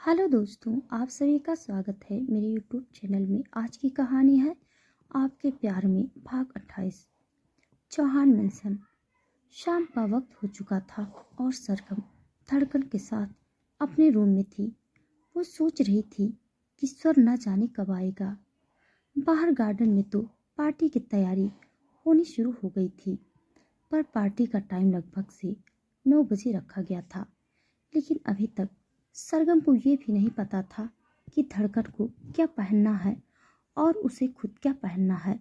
Hello दोस्तों, आप सभी का स्वागत है मेरे यूट्यूब चैनल में। आज की कहानी है आपके प्यार में भाग 28। चौहान मेंशन। शाम का वक्त हो चुका था और सरगम धड़कन के साथ अपने रूम में थी। वो सोच रही थी कि स्वर न जाने कब आएगा। बाहर गार्डन में तो पार्टी की तैयारी होनी शुरू हो गई थी, पर पार्टी का टाइम लगभग से 9 बजे रखा गया था। लेकिन अभी तक सरगम को ये भी नहीं पता था कि धड़कन को क्या पहनना है और उसे खुद क्या पहनना है।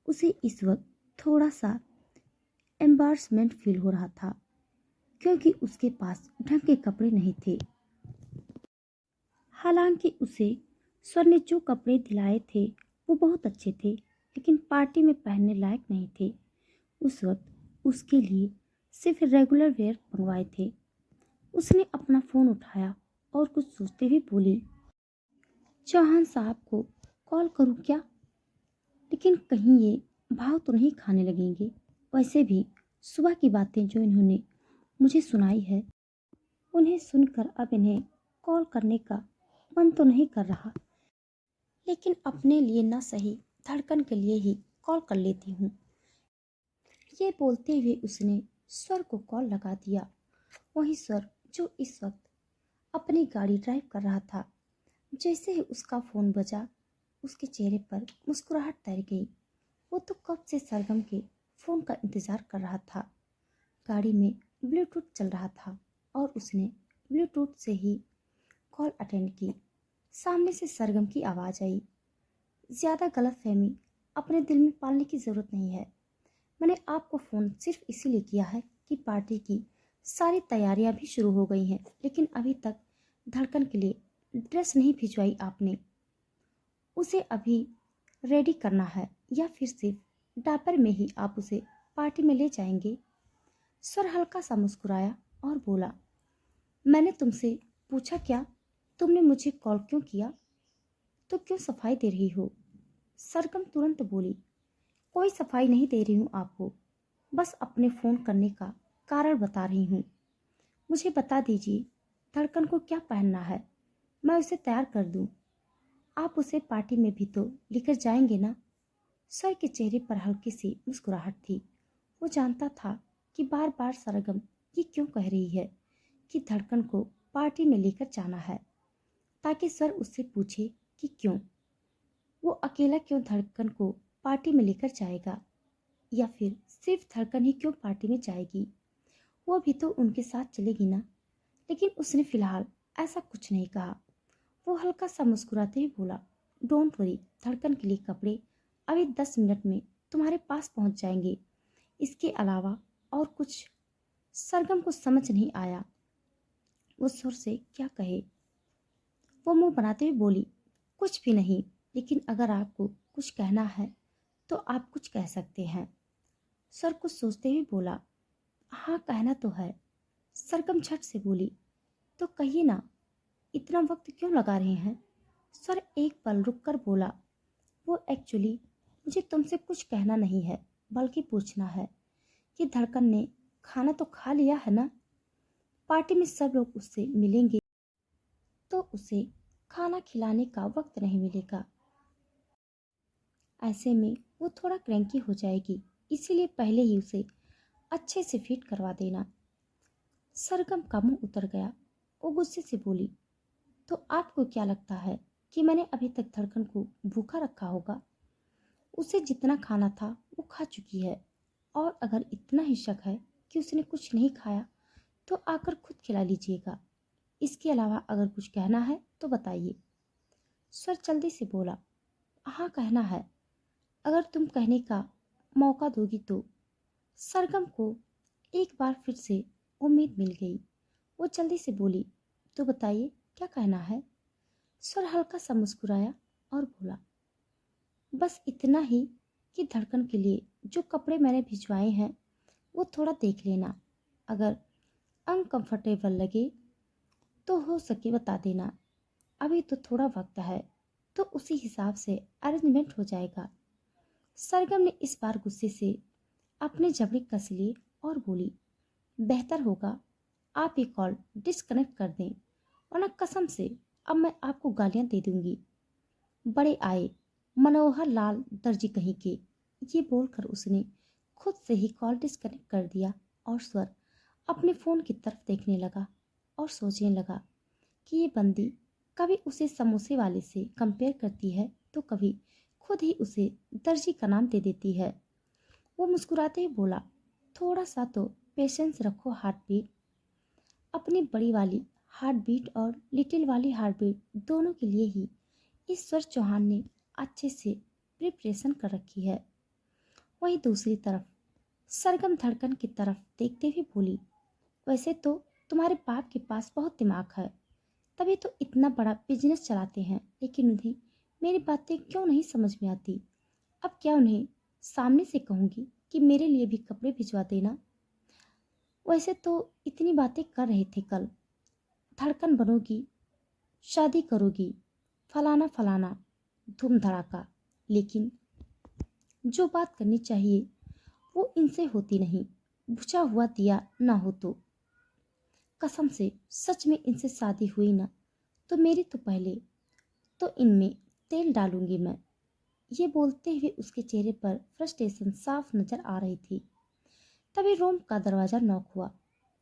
उसे इस वक्त थोड़ा सा एम्बारसमेंट फील हो रहा था, क्योंकि उसके पास ढंग के कपड़े नहीं थे। हालांकि उसे स्वर ने जो कपड़े दिलाए थे वो बहुत अच्छे थे, लेकिन पार्टी में पहनने लायक नहीं थे। उस वक्त उसके लिए सिर्फ रेगुलर वेयर मंगवाए थे। उसने अपना फ़ोन उठाया और कुछ सोचते हुए बोली, चौहान साहब को कॉल करूं क्या? लेकिन कहीं ये भाव तो नहीं खाने लगेंगे। वैसे भी सुबह की बातें जो इन्होंने मुझे सुनाई है, उन्हें सुनकर अब इन्हें कॉल करने का मन तो नहीं कर रहा। लेकिन अपने लिए न सही, धड़कन के लिए ही कॉल कर लेती हूँ। ये बोलते हुए उसने स्वर को कॉल लगा दिया। वही स्वर जो इस वक्त अपनी गाड़ी ड्राइव कर रहा था। जैसे ही उसका फ़ोन बजा, उसके चेहरे पर मुस्कुराहट तैर गई। वो तो कब से सरगम के फ़ोन का इंतज़ार कर रहा था। गाड़ी में ब्लूटूथ चल रहा था और उसने ब्लूटूथ से ही कॉल अटेंड की। सामने से सरगम की आवाज़ आई, ज़्यादा गलतफहमी अपने दिल में पालने की ज़रूरत नहीं है। मैंने आपको फ़ोन सिर्फ इसीलिए किया है कि पार्टी की सारी तैयारियां भी शुरू हो गई हैं, लेकिन अभी तक धड़कन के लिए ड्रेस नहीं भिजवाई आपने। उसे अभी रेडी करना है या फिर सिर्फ डायपर में ही आप उसे पार्टी में ले जाएंगे? स्वर हल्का सा मुस्कुराया और बोला, मैंने तुमसे पूछा क्या? तुमने मुझे कॉल क्यों किया? तो क्यों सफाई दे रही हो? सरगम तुरंत बोली, कोई सफाई नहीं दे रही हूँ आपको, बस अपने फ़ोन करने का कारण बता रही हूँ। मुझे बता दीजिए धड़कन को क्या पहनना है, मैं उसे तैयार कर दूँ। आप उसे पार्टी में भी तो लेकर जाएंगे ना? सर के चेहरे पर हल्की सी मुस्कुराहट थी। वो जानता था कि बार बार सरगम ये क्यों कह रही है कि धड़कन को पार्टी में लेकर जाना है, ताकि सर उससे पूछे कि क्यों वो अकेला क्यों धड़कन को पार्टी में लेकर जाएगा, या फिर सिर्फ धड़कन ही क्यों पार्टी में जाएगी। वो भी तो उनके साथ चलेगी ना। लेकिन उसने फिलहाल ऐसा कुछ नहीं कहा। वो हल्का सा मुस्कुराते हुए बोला, डोंट वरी, धड़कन के लिए कपड़े अभी 10 मिनट में तुम्हारे पास पहुंच जाएंगे। इसके अलावा और कुछ सरगम को समझ नहीं आया वो सुर से क्या कहे। वो मुंह बनाते हुए बोली, कुछ भी नहीं, लेकिन अगर आपको कुछ कहना है तो आप कुछ कह सकते हैं। सर कुछ सोचते हुए बोला, हाँ कहना तो है। सरगम झट से बोली, तो कहिए ना, इतना वक्त क्यों लगा रहे हैं? सर एक पल रुक कर बोला, वो एक्चुअली मुझे तुमसे कुछ कहना नहीं है, बल्कि पूछना है कि धड़कन ने खाना तो खा लिया है ना? पार्टी में सब लोग उससे मिलेंगे तो उसे खाना खिलाने का वक्त नहीं मिलेगा। ऐसे में वो थोड़ा क्रैंकी हो जाएगी, इसीलिए पहले ही उसे अच्छे से फिट करवा देना। सरगम का मुंह उतर गया। वो गुस्से से बोली, तो आपको क्या लगता है कि मैंने अभी तक धड़कन को भूखा रखा होगा? उसे जितना खाना था वो खा चुकी है, और अगर इतना ही शक है कि उसने कुछ नहीं खाया तो आकर खुद खिला लीजिएगा। इसके अलावा अगर कुछ कहना है तो बताइए। सर जल्दी से बोला, हाँ कहना है, अगर तुम कहने का मौका दोगी तो। सरगम को एक बार फिर से उम्मीद मिल गई। वो जल्दी से बोली, तो बताइए क्या कहना है? सर हल्का सा मुस्कुराया और बोला, बस इतना ही कि धड़कन के लिए जो कपड़े मैंने भिजवाए हैं वो थोड़ा देख लेना। अगर अनकंफर्टेबल लगे तो हो सके बता देना। अभी तो थोड़ा वक्त है, तो उसी हिसाब से अरेंजमेंट हो जाएगा। सरगम ने इस बार गुस्से से अपने जबड़े कस लिए और बोली, बेहतर होगा आप ये कॉल डिस्कनेक्ट कर दें, वरना कसम से अब मैं आपको गालियां दे दूंगी। बड़े आए मनोहर लाल दर्जी कहीं के। ये बोलकर उसने खुद से ही कॉल डिस्कनेक्ट कर दिया और स्वर अपने फ़ोन की तरफ देखने लगा और सोचने लगा कि ये बंदी कभी उसे समोसे वाले से कंपेयर करती है तो कभी खुद ही उसे दर्जी का नाम दे देती है। वो मुस्कुराते ही बोला, थोड़ा सा तो पेशेंस रखो हार्ट बीट। अपनी बड़ी वाली हार्ट बीट और लिटिल वाली हार्ट बीट दोनों के लिए ही ईश्वर चौहान ने अच्छे से प्रिपरेशन कर रखी है। वहीं दूसरी तरफ सरगम धड़कन की तरफ देखते हुए बोली, वैसे तो तुम्हारे बाप के पास बहुत दिमाग है, तभी तो इतना बड़ा बिजनेस चलाते हैं, लेकिन उन्हें मेरी बातें क्यों नहीं समझ में आती। अब क्या उन्हें सामने से कहूँगी कि मेरे लिए भी कपड़े भिजवा देना। वैसे तो इतनी बातें कर रहे थे कल, धड़कन बनोगी, शादी करोगी, फलाना फलाना, धूम धड़ाका, लेकिन जो बात करनी चाहिए वो इनसे होती नहीं। बुझा हुआ दिया ना हो तो कसम से सच में इनसे शादी हुई ना तो मेरी तो पहले तो इनमें तेल डालूंगी मैं। ये बोलते हुए उसके चेहरे पर फ्रस्ट्रेशन साफ नजर आ रही थी। तभी रूम का दरवाजा नॉक हुआ।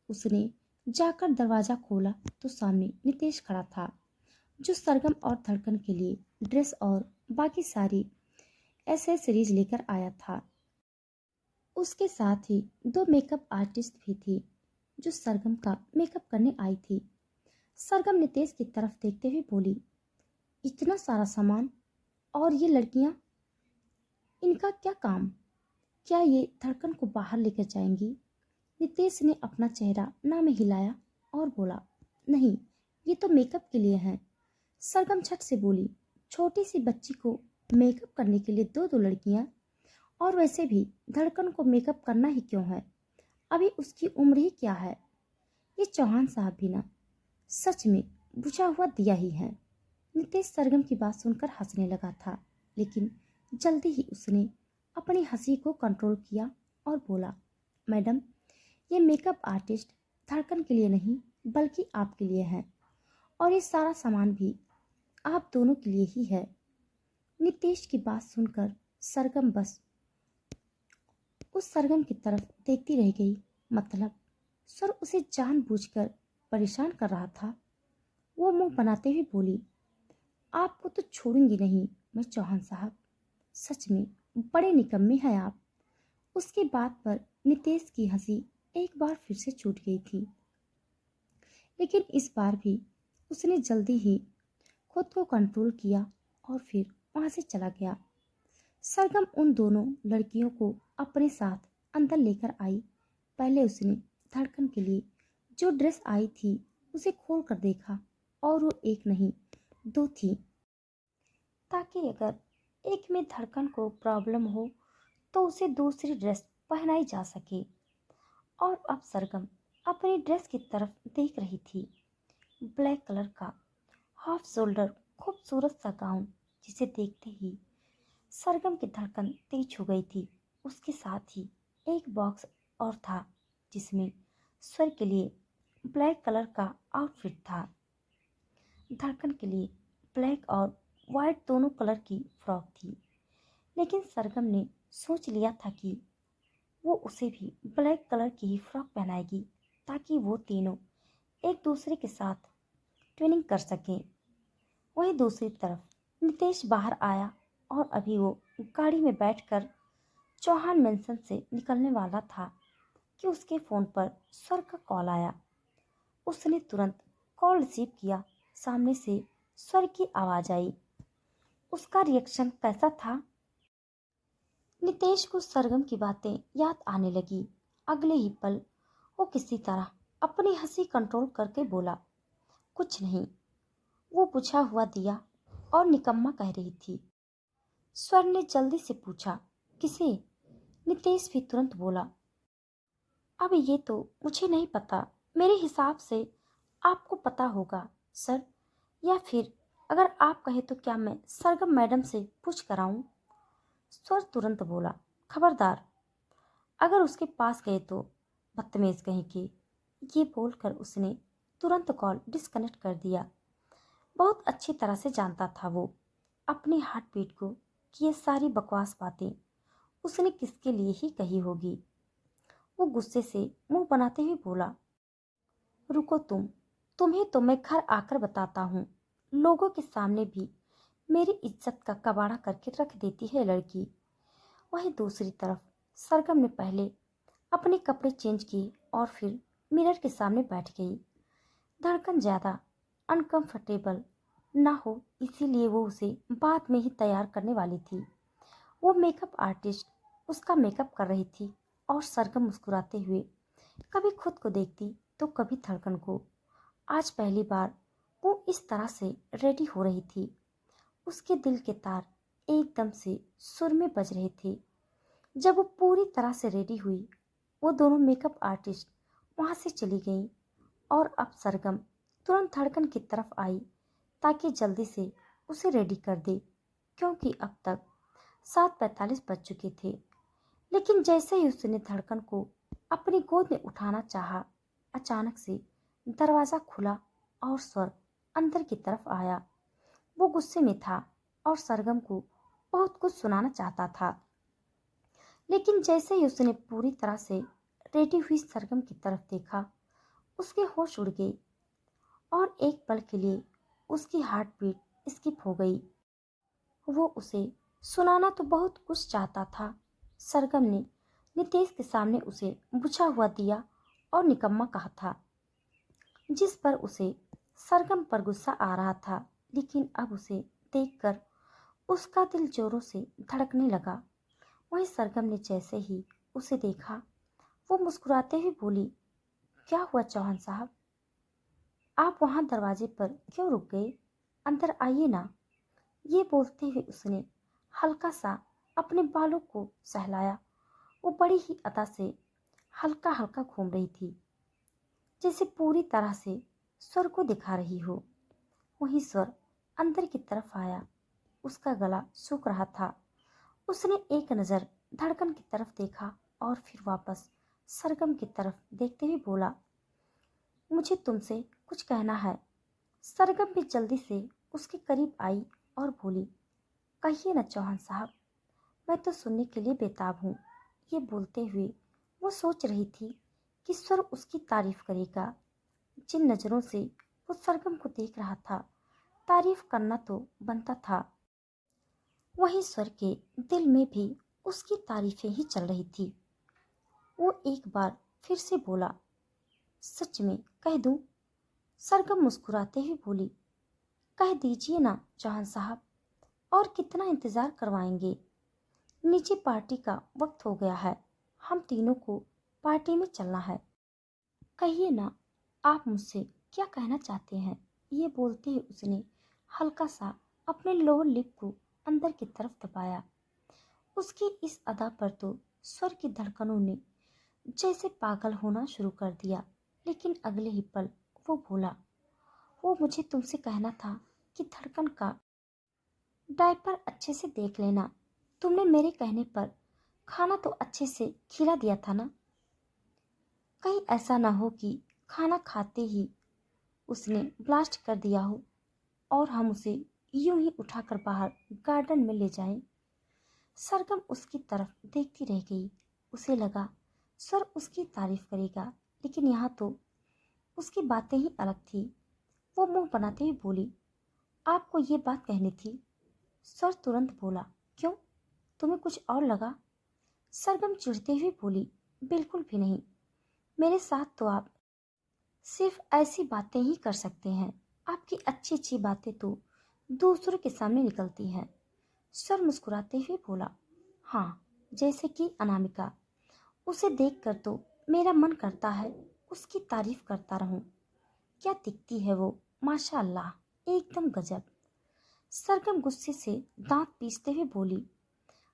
उसने जाकर दरवाजा खोला तो सामने नितेश खड़ा था, जो सरगम और धड़कन के लिए ड्रेस और बाकी सारी एसेसरीज लेकर आया था। उसके साथ ही दो मेकअप आर्टिस्ट भी थी, जो सरगम का मेकअप करने आई थी। सरगम नितेश की तरफ देखते हुए बोली, इतना सारा सामान और ये लड़कियां, इनका क्या काम? क्या ये धड़कन को बाहर लेकर जाएंगी? नितेश ने अपना चेहरा ना में हिलाया और बोला, नहीं, ये तो मेकअप के लिए है। सरगम झट से बोली, छोटी सी बच्ची को मेकअप करने के लिए दो दो लड़कियां, और वैसे भी धड़कन को मेकअप करना ही क्यों है? अभी उसकी उम्र ही क्या है? ये चौहान साहब भी ना सच में बुझा हुआ दिया ही है। नितेश सरगम की बात सुनकर हंसने लगा था, लेकिन जल्दी ही उसने अपनी हंसी को कंट्रोल किया और बोला, मैडम, ये मेकअप आर्टिस्ट धड़कन के लिए नहीं बल्कि आपके लिए है, और ये सारा सामान भी आप दोनों के लिए ही है। नितेश की बात सुनकर सरगम बस उस सरगम की तरफ देखती रह गई। मतलब सर उसे जानबूझकर परेशान कर रहा था। वो मुंह बनाते हुए बोली, आपको तो छोड़ूंगी नहीं मैं चौहान साहब, सच में बड़े निकम्मे हैं आप। उसकी बात पर नितेश की हंसी एक बार फिर से छूट गई थी, लेकिन इस बार भी उसने जल्दी ही खुद को कंट्रोल किया और फिर वहां से चला गया। सरगम उन दोनों लड़कियों को अपने साथ अंदर लेकर आई। पहले उसने धड़कन के लिए जो ड्रेस आई थी उसे खोल कर देखा, और वो एक नहीं दो थी, ताकि अगर एक में धड़कन को प्रॉब्लम हो तो उसे दूसरी ड्रेस पहनाई जा सके। और अब सरगम अपनी ड्रेस की तरफ देख रही थी। ब्लैक कलर का हाफ शोल्डर खूबसूरत सा गाउन, जिसे देखते ही सरगम की धड़कन तेज हो गई थी। उसके साथ ही एक बॉक्स और था, जिसमें स्वर के लिए ब्लैक कलर का आउटफिट था। धड़कन के लिए ब्लैक और वाइट दोनों कलर की फ्रॉक थी, लेकिन सरगम ने सोच लिया था कि वो उसे भी ब्लैक कलर की ही फ्रॉक पहनाएगी, ताकि वो तीनों एक दूसरे के साथ ट्विनिंग कर सकें। वहीं दूसरी तरफ नितेश बाहर आया और अभी वो गाड़ी में बैठकर चौहान मेंशन से निकलने वाला था कि उसके फ़ोन पर स्वर का कॉल आया। उसने तुरंत कॉल रिसीव किया। सामने से स्वर की आवाज़ आई। उसका रिएक्शन कैसा था? नितेश को सरगम की बातें याद आने लगी। अगले ही पल वो किसी तरह अपनी हंसी कंट्रोल करके बोला, कुछ नहीं, वो बुझा हुआ दिया और निकम्मा कह रही थी। स्वर ने जल्दी से पूछा, किसे? नितेश भी तुरंत बोला, अब ये तो मुझे नहीं पता, मेरे हिसाब से आपको पता होगा सर, या फिर अगर आप कहे तो क्या मैं सरगम मैडम से पूछ कर आऊं? स्वर तुरंत बोला, खबरदार, अगर उसके पास गए तो बदतमीज कहीं के। ये बोलकर उसने तुरंत कॉल डिस्कनेक्ट कर दिया। बहुत अच्छी तरह से जानता था वो अपनी हार्ट बीट को कि ये सारी बकवास बातें उसने किसके लिए ही कही होगी। वो गुस्से से मुंह बनाते हुए बोला, रुको तुम्हें तो मैं घर आकर बताता हूँ। लोगों के सामने भी मेरी इज्जत का कबाड़ा करके रख देती है लड़की। वहीं दूसरी तरफ सरगम ने पहले अपने कपड़े चेंज किए और फिर मिरर के सामने बैठ गई। धड़कन ज्यादा अनकंफर्टेबल ना हो इसीलिए वो उसे बाद में ही तैयार करने वाली थी। वो मेकअप आर्टिस्ट उसका मेकअप कर रही थी और सरगम मुस्कुराते हुए कभी खुद को देखती तो कभी धड़कन को। आज पहली बार वो इस तरह से रेडी हो रही थी। उसके दिल के तार एकदम से सुर में बज रहे थे। जब वो पूरी तरह से रेडी हुई, वो दोनों मेकअप आर्टिस्ट वहां से चली गईं और अब सरगम तुरंत धड़कन की तरफ आई ताकि जल्दी से उसे रेडी कर दे, क्योंकि अब तक 7:45 बज चुके थे। लेकिन जैसे ही उसने धड़कन को अपनी गोद में उठाना चाहा, अचानक से दरवाजा खुला और स्वर अंदर की तरफ आया। वो गुस्से में था और सरगम को बहुत कुछ सुनाना चाहता था, लेकिन जैसे ही उसने पूरी तरह से रेडी हुई सरगम की तरफ देखा, उसके होश उड़ गए और एक पल के लिए उसकी हार्ट बीट स्किप हो गई। वो उसे सुनाना तो बहुत कुछ चाहता था। सरगम ने नितेश के सामने उसे बुझा हुआ दिया और निकम्मा कहा था, जिस पर उसे सरगम पर गुस्सा आ रहा था। लेकिन अब उसे देखकर उसका दिल जोरों से धड़कने लगा। वहीं सरगम ने जैसे ही उसे देखा, वो मुस्कुराते हुए बोली, क्या हुआ चौहान साहब, आप वहां दरवाजे पर क्यों रुक गए? अंदर आइए ना। ये बोलते हुए उसने हल्का सा अपने बालों को सहलाया। वो बड़ी ही अदा से हल्का हल्का घूम रही थी, जैसे पूरी तरह से स्वर को दिखा रही हो। वही स्वर अंदर की तरफ आया। उसका गला सूख रहा था। उसने एक नजर धड़कन की तरफ देखा और फिर वापस सरगम की तरफ देखते हुए बोला, मुझे तुमसे कुछ कहना है। सरगम भी जल्दी से उसके करीब आई और बोली, कहिए न चौहान साहब, मैं तो सुनने के लिए बेताब हूँ। ये बोलते हुए वो सोच रही थी कि स्वर उसकी तारीफ करेगा। जिन नजरों से वो सरगम को देख रहा था, तारीफ करना तो बनता था। वहीं स्वर के दिल में भी उसकी तारीफें ही चल रही थी। वो एक बार फिर से बोला, सच में कह दूं? सरगम मुस्कुराते हुए बोली, कह दीजिए ना चौहान साहब, और कितना इंतजार करवाएंगे? नीचे पार्टी का वक्त हो गया है। हम तीनों को पार्टी में चलना है। कहिए ना, आप मुझसे क्या कहना चाहते हैं? ये बोलते ही उसने हल्का सा अपने लोअर लिप को अंदर की तरफ दबाया। उसकी इस अदा पर तो स्वर की धड़कनों ने जैसे पागल होना शुरू कर दिया। लेकिन अगले ही पल वो बोला, वो मुझे तुमसे कहना था कि धड़कन का डायपर अच्छे से देख लेना। तुमने मेरे कहने पर खाना तो अच्छे से खिला दिया था ना? कहीं ऐसा ना हो कि खाना खाते ही उसने ब्लास्ट कर दिया हो और हम उसे यूं ही उठाकर बाहर गार्डन में ले जाएं। सरगम उसकी तरफ देखती रह गई। उसे लगा सर उसकी तारीफ करेगा, लेकिन यहाँ तो उसकी बातें ही अलग थी। वो मुंह बनाते हुए बोली, आपको ये बात कहनी थी? सर तुरंत बोला, क्यों, तुम्हें कुछ और लगा? सरगम चिढ़ते हुए बोली, बिल्कुल भी नहीं। मेरे साथ तो आप सिर्फ ऐसी बातें ही कर सकते हैं। आपकी अच्छी अच्छी बातें तो दूसरों के सामने निकलती हैं। सर मुस्कुराते हुए बोला, हाँ, जैसे कि अनामिका। उसे देखकर तो मेरा मन करता है उसकी तारीफ करता रहूं। क्या दिखती है वो, माशाअल्लाह, एकदम गजब। सरगम गुस्से से दांत पीसते हुए बोली,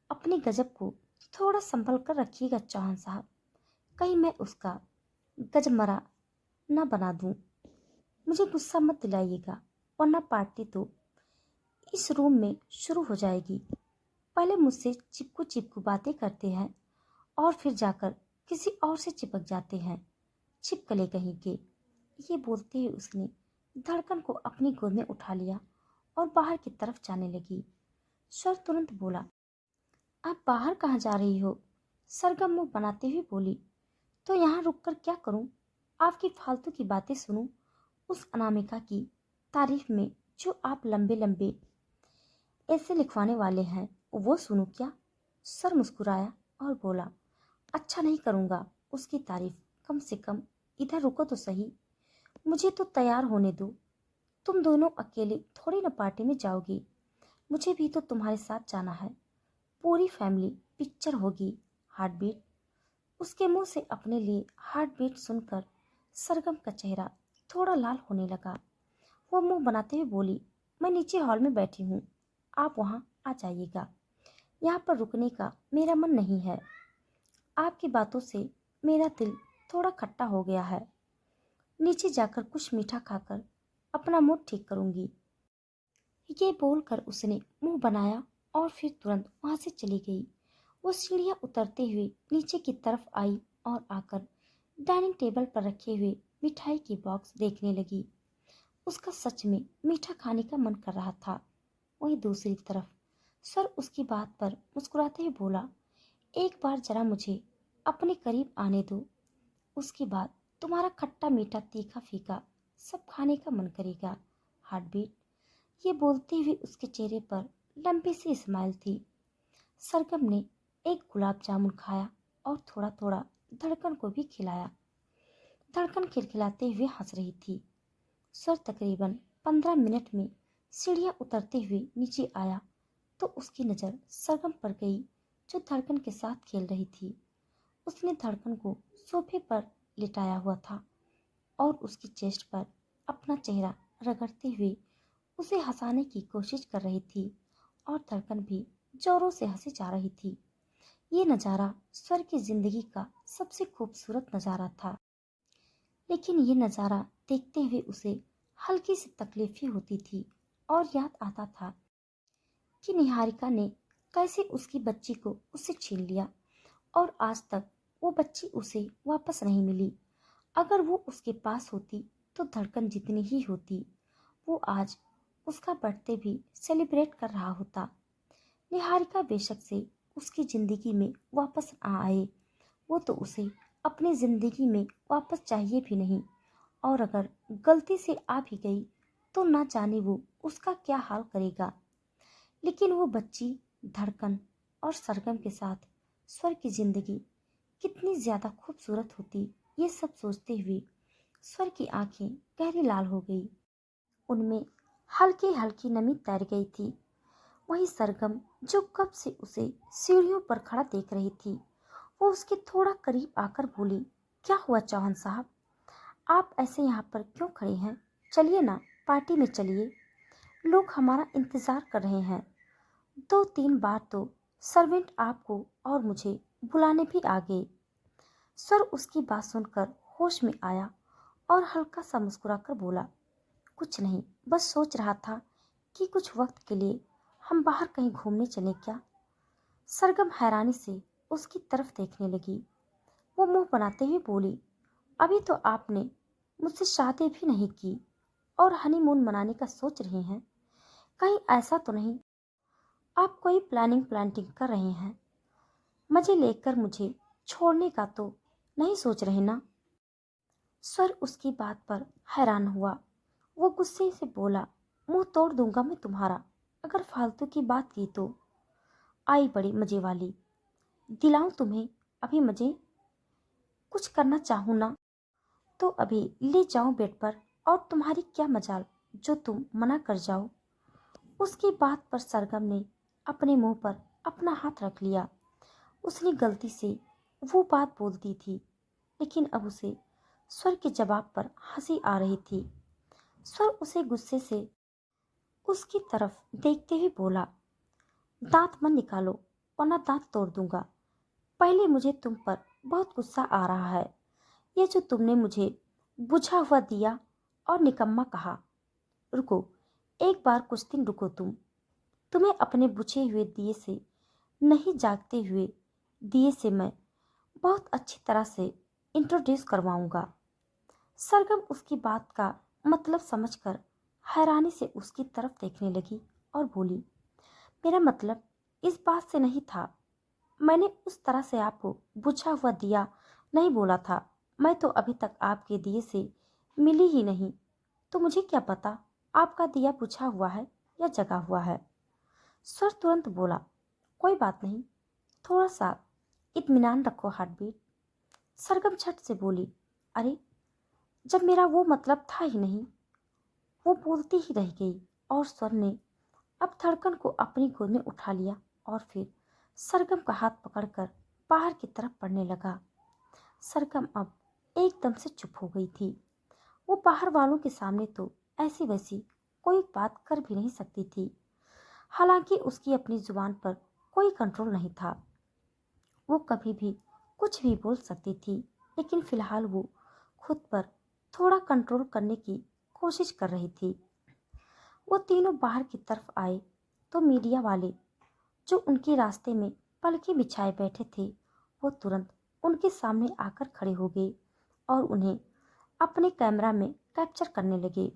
अपने गजब को थोड़ा संभल कर रखिएगा चौहान साहब, कहीं मैं उसका गजमरा न बना दूं। मुझे गुस्सा मत दिलाइएगा, वरना पार्टी तो इस रूम में शुरू हो जाएगी। पहले मुझसे चिपकू चिपकू बातें करते हैं और फिर जाकर किसी और से चिपक जाते हैं, छिपकले कहीं के। ये बोलते हुए उसने धड़कन को अपनी गोद में उठा लिया और बाहर की तरफ जाने लगी। स्वर तुरंत बोला, आप बाहर कहाँ जा रही हो? सरगम मुंह बनाते हुए बोली, तो यहाँ रुककर क्या करूं? आपकी फालतू की बातें सुनूं? उस अनामिका की तारीफ में जो आप लंबे लंबे ऐसे लिखवाने वाले हैं वो सुनूं क्या? सर मुस्कुराया और बोला, अच्छा नहीं करूंगा उसकी तारीफ, कम से कम इधर रुको तो सही, मुझे तो तैयार होने दो। तुम दोनों अकेले थोड़ी न पार्टी में जाओगी, मुझे भी तो तुम्हारे साथ जाना है। पूरी फैमिली पिक्चर होगी। Heart beat. उसके मुंह से अपने लिए हार्ट बीट सुनकर सरगम का चेहरा थोड़ा लाल होने लगा। वो मुंह बनाते हुए बोली, मैं नीचे हॉल में बैठी हूँ, आप वहाँ आ जाइएगा। यहाँ पर रुकने का मेरा मन नहीं है। आपकी बातों से मेरा दिल थोड़ा खट्टा हो गया है। नीचे जाकर कुछ मीठा खाकर अपना मूड ठीक करूंगी। ये बोलकर उसने मुंह बनाया और फिर तुरंत वहां से चली गई। वो सीढ़ियां उतरते हुए नीचे की तरफ आई और आकर डाइनिंग टेबल पर रखे हुए मिठाई की बॉक्स देखने लगी। उसका सच में मीठा खाने का मन कर रहा था। वहीं दूसरी तरफ सर उसकी बात पर मुस्कुराते हुए बोला, एक बार जरा मुझे अपने करीब आने दो, उसके बाद तुम्हारा खट्टा मीठा तीखा फीका सब खाने का मन करेगा। Heart beat. ये बोलते हुए उसके चेहरे पर लंबी सी स्माइल थी। सरगम ने एक गुलाब जामुन खाया और थोड़ा थोड़ा धड़कन को भी खिलाया। धड़कन खिलखिलाते हुए हंस रही थी। सर तकरीबन 15 मिनट में सीढ़ियां उतरते हुए नीचे आया तो उसकी नज़र सरगम पर गई जो धड़कन के साथ खेल रही थी। उसने धड़कन को सोफे पर लिटाया हुआ था और उसकी चेस्ट पर अपना चेहरा रगड़ते हुए उसे हंसाने की कोशिश कर रही थी और धड़कन भी जोरों से हंसी जा रही थी। ये नज़ारा स्वर की जिंदगी का सबसे खूबसूरत नज़ारा था। लेकिन ये नज़ारा देखते हुए उसे हल्की सी तकलीफ ही होती थी और याद आता था कि निहारिका ने कैसे उसकी बच्ची को उससे छीन लिया और आज तक वो बच्ची उसे वापस नहीं मिली। अगर वो उसके पास होती तो धड़कन जितनी ही होती, वो आज उसका बर्थडे भी सेलिब्रेट कर रहा होता। निहारिका बेशक से उसकी जिंदगी में वापस आ आए, वो तो उसे अपनी जिंदगी में वापस चाहिए भी नहीं, और अगर गलती से आ भी गई तो ना जाने वो उसका क्या हाल करेगा। लेकिन वो बच्ची धड़कन और सरगम के साथ स्वर की जिंदगी कितनी ज्यादा खूबसूरत होती, ये सब सोचते हुए स्वर की आंखें गहरी लाल हो गई। उनमें हल्की हल्की नमी तैर गई थी। वहीं सरगम जो कब से उसे सीढ़ियों पर खड़ा देख रही थी, वो उसके थोड़ा करीब आकर बोली, क्या हुआ चौहान साहब, आप ऐसे यहाँ पर क्यों खड़े हैं? चलिए ना, पार्टी में चलिए, लोग हमारा इंतजार कर रहे हैं। 2-3 बार तो सर्वेंट आपको और मुझे बुलाने भी आ गए। सर उसकी बात सुनकर होश में आया और हल्का सा मुस्कुराकर बोला, कुछ नहीं, बस सोच रहा था कि कुछ वक्त के लिए हम बाहर कहीं घूमने चलें क्या? सरगम हैरानी से उसकी तरफ देखने लगी। वो मुंह बनाते हुए बोली, अभी तो आपने मुझसे शादी भी नहीं की और हनीमून मनाने का सोच रहे हैं, कहीं ऐसा तो नहीं आप कोई प्लानिंग कर रहे हैं? मजे लेकर मुझे छोड़ने का तो नहीं सोच रहे ना? सर उसकी बात पर हैरान हुआ। वो गुस्से से बोला, मुंह तोड़ दूंगा मैं तुम्हारा अगर फालतू की बात की तो। आई बड़ी मजे वाली, दिलाऊं तुम्हें अभी मजे? कुछ करना चाहूं ना तो अभी ले जाऊं बेड पर, और तुम्हारी क्या मजाल जो तुम मना कर जाओ। उसकी बात पर सरगम ने अपने मुंह पर अपना हाथ रख लिया। उसने गलती से वो बात बोल दी थी, लेकिन अब उसे स्वर के जवाब पर हंसी आ रही थी। स्वर उसे गुस्से से उसकी तरफ देखते हुए बोला, दांत मत निकालो वरना दांत तोड़ दूंगा। पहले मुझे तुम पर बहुत गुस्सा आ रहा है। ये जो तुमने मुझे बुझा हुआ दिया और निकम्मा कहा। रुको, एक बार कुछ दिन रुको तुम्हें अपने बुझे हुए दिए से नहीं, जागते हुए दिए से मैं बहुत अच्छी तरह से इंट्रोड्यूस करवाऊंगा। सरगम उसकी बात का मतलब समझकर हैरानी से उसकी तरफ देखने लगी और बोली, मेरा मतलब इस बात से नहीं था। मैंने उस तरह से आपको बुझा हुआ दिया नहीं बोला था। मैं तो अभी तक आपके दिए से मिली ही नहीं, तो मुझे क्या पता आपका दिया बुझा हुआ है या जगा हुआ है। सर तुरंत बोला, कोई बात नहीं, थोड़ा सा इत्मीनान रखो हार्टबीट। सरगम झट से बोली, अरे जब मेरा वो मतलब था ही नहीं। वो बोलती ही रह गई और स्वर ने अब धड़कन को अपनी गोद में उठा लिया और फिर सरगम का हाथ पकड़कर बाहर की तरफ बढ़ने लगा। सरगम अब एकदम से चुप हो गई थी। वो बाहर वालों के सामने तो ऐसी वैसी कोई बात कर भी नहीं सकती थी। हालांकि उसकी अपनी जुबान पर कोई कंट्रोल नहीं था। वो कभी भी कुछ भी बोल सकती थी, लेकिन फिलहाल वो खुद पर थोड़ा कंट्रोल करने की कोशिश कर रही थी। वो तीनों बाहर की तरफ आए तो मीडिया वाले जो उनके रास्ते में पलके बिछाए बैठे थे, वो तुरंत उनके सामने आकर खड़े हो गए और उन्हें अपने कैमरा में कैप्चर करने लगे।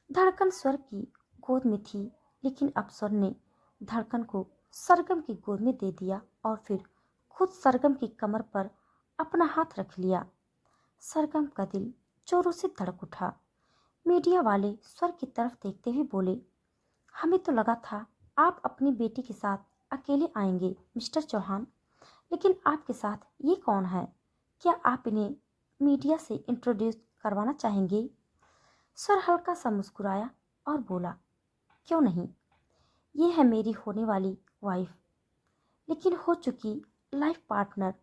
धड़कन स्वर की गोद में थी, लेकिन अब स्वर ने धड़कन को सरगम की गोद में दे दिया और फिर खुद सरगम की कमर पर अपना हाथ रख लिया। सरगम का दिल जोरों से धड़क उठा। मीडिया वाले स्वर की तरफ देखते हुए बोले, हमें तो लगा था आप अपनी बेटी के साथ अकेले आएंगे मिस्टर चौहान, लेकिन आपके साथ ये कौन है? क्या आप इन्हें मीडिया से इंट्रोड्यूस करवाना चाहेंगे? सर हल्का सा मुस्कुराया और बोला, क्यों नहीं, ये है मेरी होने वाली वाइफ, लेकिन हो चुकी लाइफ पार्टनर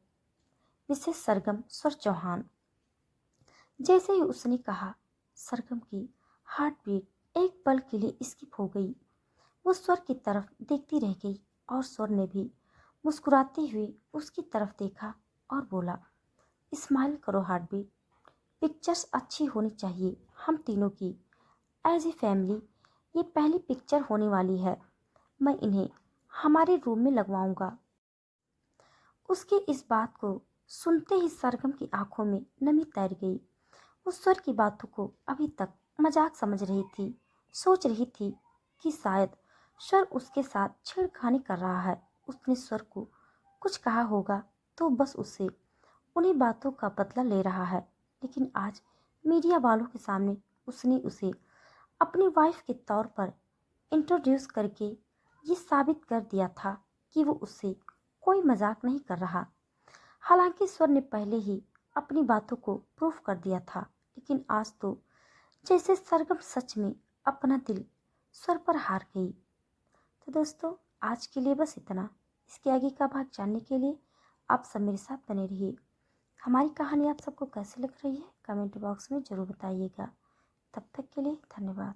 मिसेस सरगम स्वर चौहान। जैसे ही उसने कहा, सरगम की हार्ट बीट एक पल के लिए स्किप हो गई। वो स्वर की तरफ देखती रह गई और स्वर ने भी मुस्कुराते हुए उसकी तरफ देखा और बोला, स्माइल करो हार्टबीट, पिक्चर्स अच्छी होनी चाहिए हम तीनों की। एज ए फैमिली ये पहली पिक्चर होने वाली है। मैं इन्हें हमारे रूम में लगवाऊंगा। उसकी इस बात को सुनते ही सरगम की आंखों में नमी तैर गई। वो स्वर की बातों को अभी तक मजाक समझ रही थी। सोच रही थी कि शायद स्वर उसके साथ छेड़खानी कर रहा है। उसने स्वर को कुछ कहा होगा तो बस उससे उन्हीं बातों का बदला ले रहा है, लेकिन आज मीडिया वालों के सामने उसने उसे अपनी वाइफ के तौर पर इंट्रोड्यूस करके ये साबित कर दिया था कि वो उससे कोई मजाक नहीं कर रहा। हालांकि स्वर ने पहले ही अपनी बातों को प्रूफ कर दिया था, लेकिन आज तो जैसे सरगम सच में अपना दिल स्वर पर हार गई। तो दोस्तों, आज के लिए बस इतना। इसके आगे का भाग जानने के लिए आप सब मेरे साथ बने रहिए। हमारी कहानी आप सबको कैसी लग रही है कमेंट बॉक्स में ज़रूर बताइएगा। तब तक के लिए धन्यवाद।